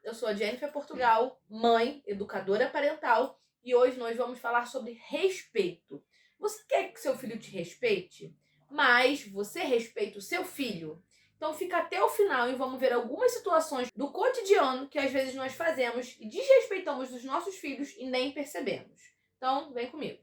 eu sou a Jennifer Portugal, mãe, educadora parental, e hoje nós vamos falar sobre respeito. Você quer que seu filho te respeite, mas você respeita o seu filho? Então fica até o final e vamos ver algumas situações do cotidiano que às vezes nós fazemos e desrespeitamos os nossos filhos e nem percebemos. Então, vem comigo.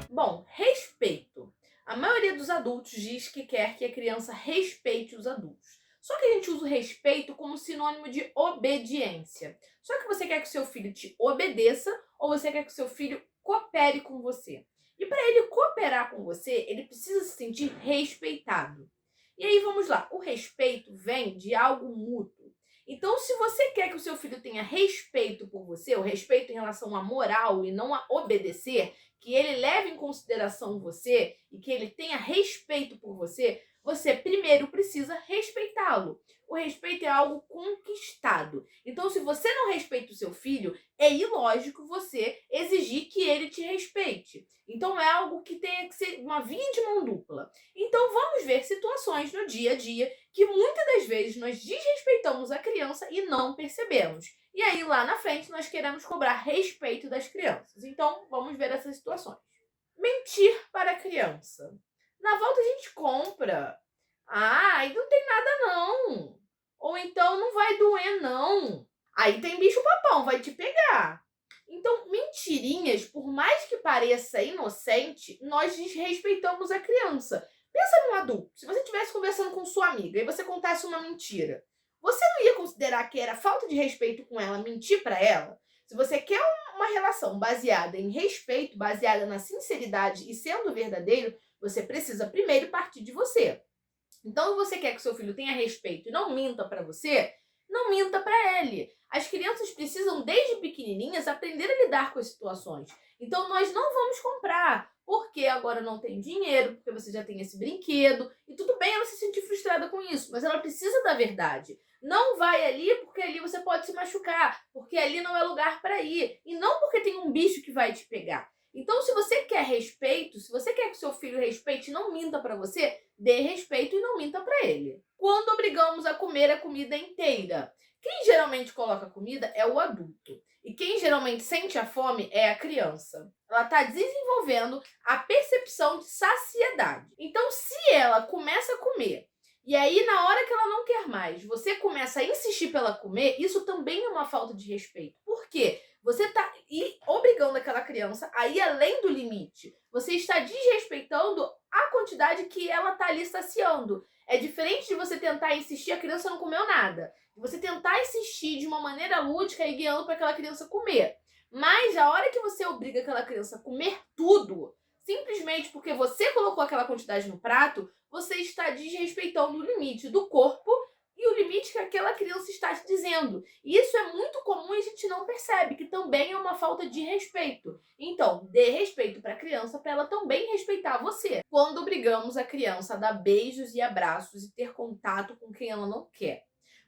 Bom, respeito. A maioria dos adultos diz que quer que a criança respeite os adultos. Só que a gente usa o respeito como sinônimo de obediência. Só que você quer que o seu filho te obedeça ou você quer que o seu filho coopere com você. E para ele cooperar com você, ele precisa se sentir respeitado. E aí vamos lá, o respeito vem de algo mútuo. Então, se você quer que o seu filho tenha respeito por você, o respeito em relação à moral e não a obedecer, que ele leve em consideração você e que ele tenha respeito por você, você primeiro precisa respeitá-lo. O respeito é algo conquistado. Então, se você não respeita o seu filho, é ilógico você exigir que ele te respeite. Então, é algo que tem que ser uma via de mão dupla. Então, vamos ver situações no dia a dia que muitas das vezes nós desrespeitamos a criança e não percebemos. E aí, lá na frente, nós queremos cobrar respeito das crianças. Então, vamos ver essas situações. Mentir para a criança. Na volta a gente compra. Ah, e não tem nada não. Ou então não vai doer não. Aí tem bicho-papão, vai te pegar. Então, mentirinhas, por mais que pareça inocente, nós desrespeitamos a criança. Pensa num adulto. Se você estivesse conversando com sua amiga e você contasse uma mentira, você não ia considerar que era falta de respeito com ela mentir para ela? Se você quer uma relação baseada em respeito, baseada na sinceridade e sendo verdadeiro, você precisa primeiro partir de você. Então, se você quer que seu filho tenha respeito e não minta para você, não minta para ele. As crianças precisam, desde pequenininhas, aprender a lidar com as situações. Então, nós não vamos comprar porque agora não tem dinheiro, porque você já tem esse brinquedo. E tudo bem ela se sentir frustrada com isso, mas ela precisa da verdade. Não vai ali porque ali você pode se machucar, porque ali não é lugar para ir. E não porque tem um bicho que vai te pegar. Então, se você quer respeito, se você quer que seu filho respeite e não minta para você, dê respeito e não minta para ele. Quando obrigamos a comer a comida inteira? Quem geralmente coloca a comida é o adulto. E quem geralmente sente a fome é a criança. Ela está desenvolvendo a percepção de saciedade. Então, se ela começa a comer e aí, na hora que ela não quer mais, você começa a insistir para ela comer, isso também é uma falta de respeito. Por quê? Você está obrigando aquela criança a ir além do limite. Você está desrespeitando a quantidade que ela está ali saciando. É diferente de você tentar insistir, a criança não comeu nada. Você tentar insistir de uma maneira lúdica e guiando para aquela criança comer. Mas a hora que você obriga aquela criança a comer tudo, simplesmente porque você colocou aquela quantidade no prato, você está desrespeitando o limite do corpo e o limite que aquela criança está te dizendo. E isso é muito comum e a gente não percebe, que também é uma falta de respeito. Então, dê respeito para a criança para ela também respeitar você. Quando obrigamos a criança a dar beijos e abraços e ter contato com quem ela não quer.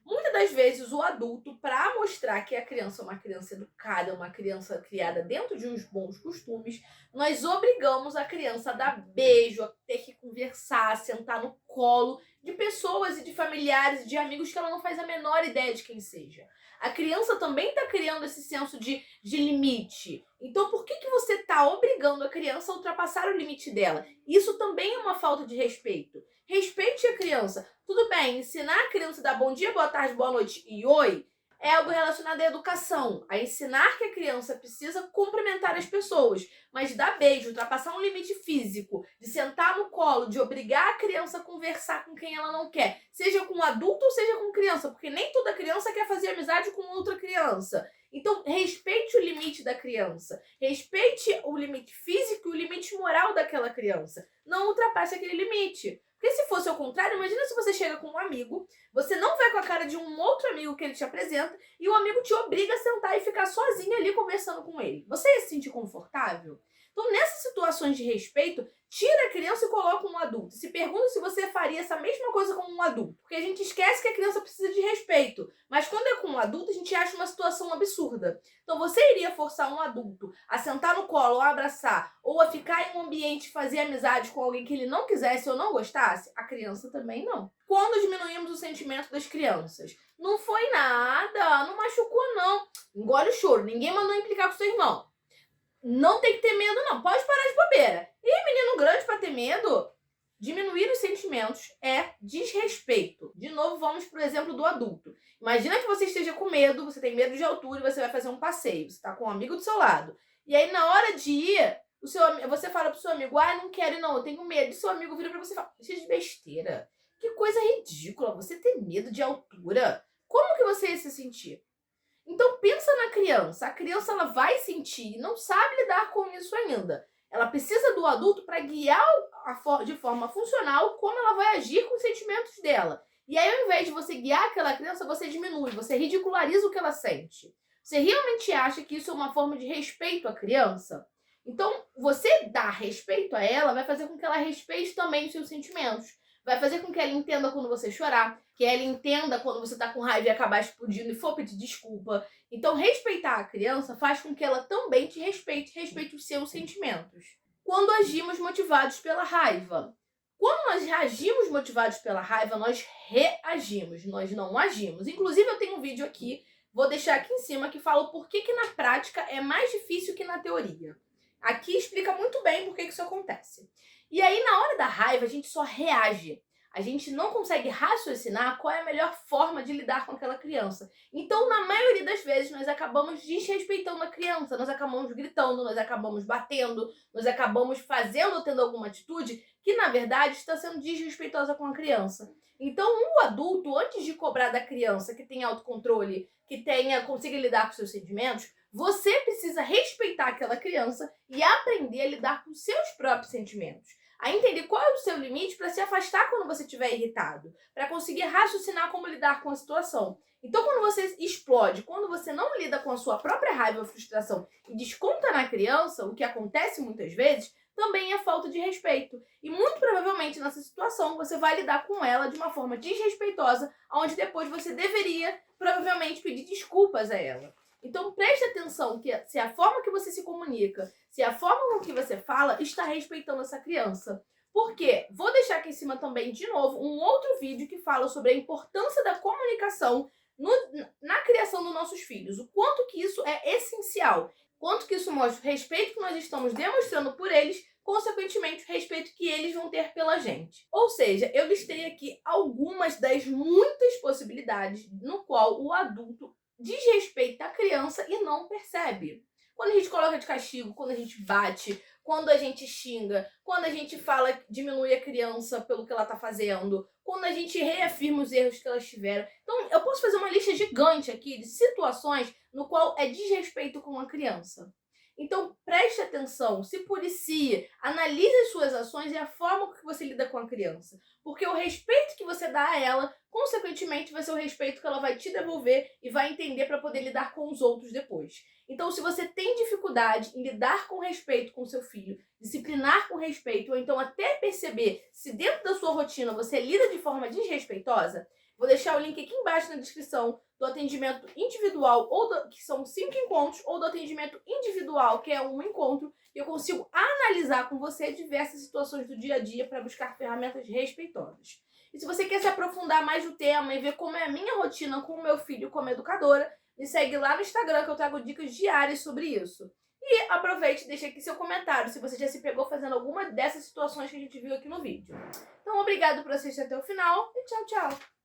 Muitas das vezes o adulto, para mostrar que a criança é uma criança educada, uma criança criada dentro de uns bons costumes, nós obrigamos a criança a dar beijo, a ter que conversar, a sentar no colo de pessoas e de familiares e de amigos que ela não faz a menor ideia de quem seja. A criança também está criando esse senso de limite. Então, por que você está obrigando a criança a ultrapassar o limite dela? Isso também é uma falta de respeito. Respeite a criança. Tudo bem, ensinar a criança a dar bom dia, boa tarde, boa noite e oi é algo relacionado à educação, a ensinar que a criança precisa cumprimentar as pessoas, mas dar beijo, ultrapassar um limite físico, de sentar no colo, de obrigar a criança a conversar com quem ela não quer, seja com adulto ou seja com criança, porque nem toda criança quer fazer amizade com outra criança. Então, respeite o limite da criança, respeite o limite físico e o limite moral daquela criança. Não ultrapasse aquele limite. Porque se fosse ao contrário, imagina se você chega com um amigo, você não vai com a cara de um outro amigo que ele te apresenta e o amigo te obriga a sentar e ficar sozinho ali conversando com ele. Você ia se sentir confortável? Então, nessas situações de respeito, Tira a criança e coloca um adulto. Se pergunta se você faria essa mesma coisa com um adulto. Porque a gente esquece que a criança precisa de respeito. Mas quando é com um adulto, a gente acha uma situação absurda. Então você iria forçar um adulto a sentar no colo, ou a abraçar, ou a ficar em um ambiente e fazer amizade com alguém que ele não quisesse ou não gostasse? A criança também não. Quando diminuímos o sentimento das crianças? Não foi nada, não machucou não. Engole o choro, ninguém mandou implicar com seu irmão. Não tem que ter medo não, pode parar de bobeira. E menino grande pra ter medo? Diminuir os sentimentos é desrespeito. De novo, vamos pro exemplo do adulto. Imagina que você esteja com medo, você tem medo de altura e você vai fazer um passeio. Você tá com um amigo do seu lado. E aí, na hora de ir, você fala pro seu amigo, não quero ir não, eu tenho medo. E seu amigo vira pra você e fala, deixa de besteira. Que coisa ridícula, você ter medo de altura. Como que você ia se sentir? Então pensa na criança. A criança ela vai sentir e não sabe lidar com isso ainda. Ela precisa do adulto para guiar de forma funcional como ela vai agir com os sentimentos dela. E aí, ao invés de você guiar aquela criança, você diminui, você ridiculariza o que ela sente. Você realmente acha que isso é uma forma de respeito à criança? Então, você dar respeito a ela vai fazer com que ela respeite também os seus sentimentos. Vai fazer com que ela entenda quando você chorar, que ela entenda quando você tá com raiva e acabar explodindo e for pedir desculpa. Então, respeitar a criança faz com que ela também te respeite os seus sentimentos. Quando agimos motivados pela raiva. Quando nós agimos motivados pela raiva, nós reagimos, nós não agimos. Inclusive, eu tenho um vídeo aqui, vou deixar aqui em cima, que fala por que na prática é mais difícil que na teoria. Aqui explica muito bem por que isso acontece. E aí, na hora da raiva, a gente só reage. A gente não consegue raciocinar qual é a melhor forma de lidar com aquela criança. Então, na maioria das vezes, nós acabamos desrespeitando a criança, nós acabamos gritando, nós acabamos batendo, nós acabamos fazendo ou tendo alguma atitude que, na verdade, está sendo desrespeitosa com a criança. Então, um adulto, antes de cobrar da criança que tenha autocontrole, que consiga lidar com seus sentimentos, você precisa respeitar aquela criança e aprender a lidar com seus próprios sentimentos. A entender qual é o seu limite para se afastar quando você estiver irritado, para conseguir raciocinar como lidar com a situação. Então, quando você explode, quando você não lida com a sua própria raiva ou frustração e desconta na criança, o que acontece muitas vezes, também é falta de respeito. E muito provavelmente nessa situação você vai lidar com ela de uma forma desrespeitosa, onde depois você deveria provavelmente pedir desculpas a ela. Então preste atenção que se a forma que você se comunica, se a forma com que você fala está respeitando essa criança. Por quê? Vou deixar aqui em cima também, de novo, um outro vídeo que fala sobre a importância da comunicação na criação dos nossos filhos. O quanto que isso é essencial. Quanto que isso mostra o respeito que nós estamos demonstrando por eles, consequentemente o respeito que eles vão ter pela gente. Ou seja, eu listei aqui algumas das muitas possibilidades no qual o adulto desrespeita a criança e não percebe. Quando a gente coloca de castigo, quando a gente bate, quando a gente xinga, quando a gente fala, diminui a criança pelo que ela está fazendo, quando a gente reafirma os erros que elas tiveram. Então, eu posso fazer uma lista gigante aqui de situações no qual é desrespeito com a criança. Então, preste atenção, se policie, analise as suas ações e a forma que você lida com a criança. Porque o respeito que você dá a ela, consequentemente, vai ser o respeito que ela vai te devolver e vai entender para poder lidar com os outros depois. Então, se você tem dificuldade em lidar com respeito com seu filho, disciplinar com respeito, ou então até perceber se dentro da sua rotina você lida de forma desrespeitosa, vou deixar o link aqui embaixo na descrição do atendimento individual, que são 5 encontros, ou do atendimento individual, que é um encontro, e eu consigo analisar com você diversas situações do dia a dia para buscar ferramentas respeitosas. E se você quer se aprofundar mais no tema e ver como é a minha rotina com o meu filho como educadora, me segue lá no Instagram que eu trago dicas diárias sobre isso. E aproveite e deixe aqui seu comentário se você já se pegou fazendo alguma dessas situações que a gente viu aqui no vídeo. Então, obrigado por assistir até o final e tchau, tchau!